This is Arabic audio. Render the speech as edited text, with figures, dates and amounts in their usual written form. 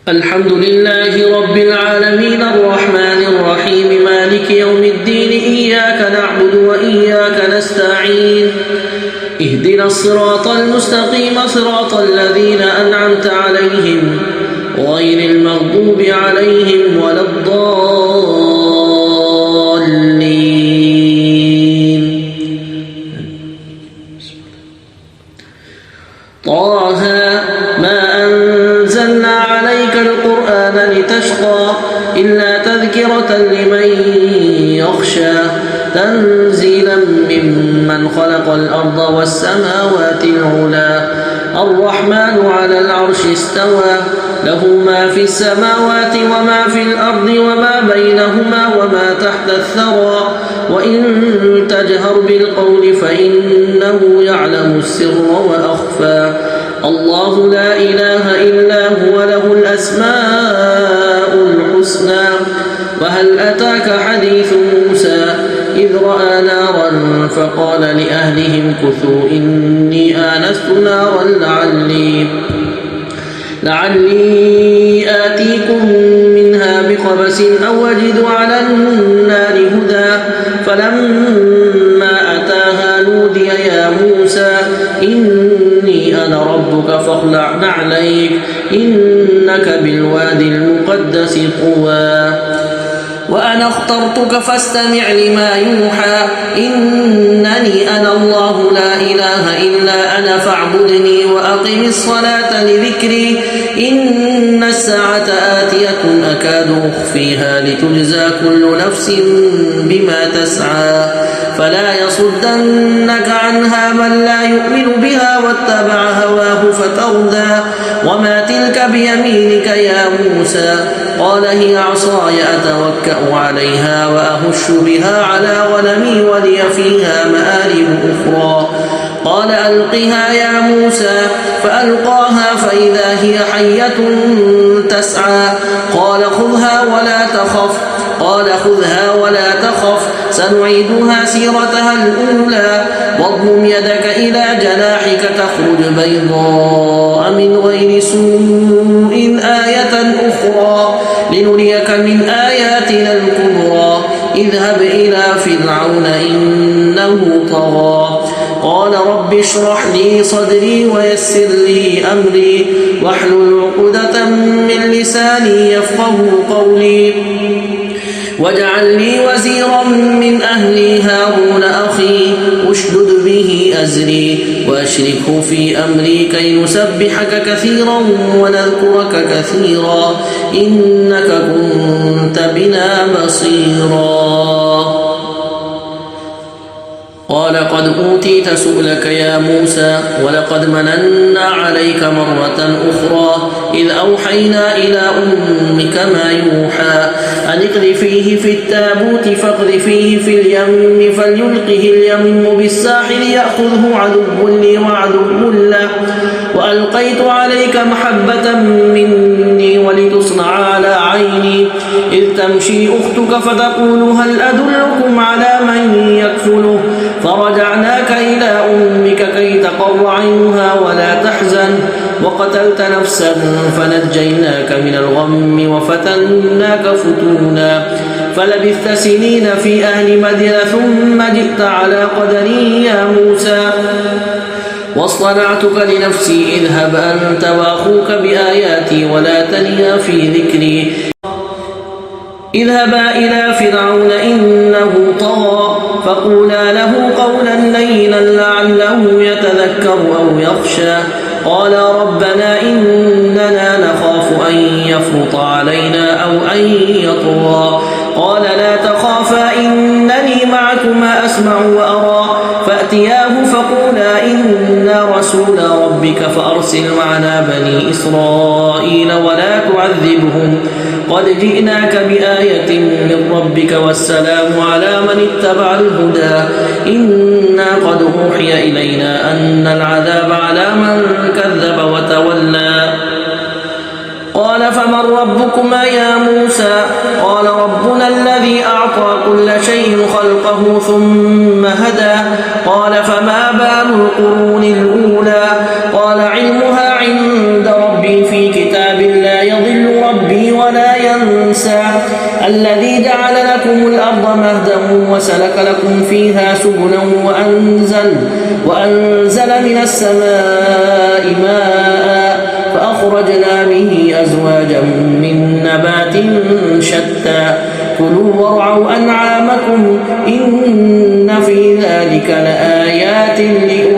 الحمد لله رب العالمين الرحمن الرحيم مالك يوم الدين إياك نعبد وإياك نستعين اهدنا الصراط المستقيم صراط الذين أنعمت عليهم غير المغضوب عليهم ولا الضالين طه ما أنزلنا عليك القرآن لتشقى إلا تذكرة لمن يخشى تنزيلا ممن خلق الأرض والسماوات العلى الرحمن على العرش استوى له ما في السماوات وما في الأرض وما بينهما وما تحت الثرى وإن تجهر بالقول فإنه يعلم السر وأخفى الله لا إله إلا هو له الأسماء الحسنى وهل أتاك حديث موسى إذ رأى نارا فقال لأهلهم كثوا إني آنست نارا لعلي آتيكم منها بقبس أو أجد على النار هدى فلما أتاها نودي يا موسى إني أنا ربك فاخلع نعليك إنك بالوادي المقدس طوى وأنا اخترتك فاستمع لما يوحى إنني أنا الله لا إله إلا أنا فاعبدني وأقم الصلاة لذكري إن الساعة آتية أكاد أخفيها لتجزى كل نفس بما تسعى فلا يصدنك عنها من لا يؤمن بها واتبع هواه فتردى وما تلك بيمينك يا موسى قال هي عصاي أتوكأ عليها وأهش بها على غنمي ولي فيها مآرب أخرى قال ألقها يا موسى فألقاها فإذا هي حية تسعى قال خذها ولا تخف سنعيدها سيرتها الأولى واضمم يدك إلى جناحك تخرج بيضاء من غير سوء آية أخرى لنريك من آياتنا الكبرى اذهب إلى فرعون إنه طغى قال رب اشرح لي صدري ويسر لي أمري واحلل عقدة من لساني يفقه قولي واجعل لي وزيرا من أهلي هارون أخي اشدد به أزري وأشركه في أمري كي نسبحك كثيرا ونذكرك كثيرا إنك كنت بنا بصيرا قال قد أوتيت سؤلك يا موسى ولقد مننا عليك مرة أخرى إذ أوحينا إلى أمك ما يوحى أن اقذفيه في التابوت فاقذفيه في اليم فليلقه اليم بالساحل يأخذه عدو لي وعدو له وألقيت عليك محبة مني ولتصنع على عيني إذ تمشي أختك فتقول هل أدلكم على من يكفله فرجعناك إلى أمك كي تقر عينها ولا تحزن وقتلت نفسا فنجيناك من الغم وفتناك فتونا فلبثت سنين في أهل مدين ثم جئت على قدري يا موسى واصطنعتك لنفسي اذهب أنت وأخوك بآياتي ولا تنيا في ذكري اذهبا إلى فرعون إنه طغى فقولا له قولا لينا لعله يتذكر أو يخشى قال ربنا إننا نخاف أن يفرط علينا أو أن يطغى قال لا تخافا إنني معكما أسمع وأرى فأتياه فقولا إنا رسول ربك فأرسل معنا بني إسرائيل ولا تعذبهم قد جئناك بآية من ربك والسلام على من اتبع الهدى إنا قد أوحي إلينا أن العذاب على من كذب وتولى قال فمن ربكما يا موسى قال ربنا الذي أعطى كل شيء خلقه ثم هدى قال فما بال القرون الأولى قال علمها عند ربي في كتاب لا يضل الذي جعل لكم الأرض مهدا وسلك لكم فيها سبلا وأنزل من السماء ماء فأخرجنا به أزواجا من نبات شتى كلوا وارعوا أنعامكم إن في ذلك لآيات لأولي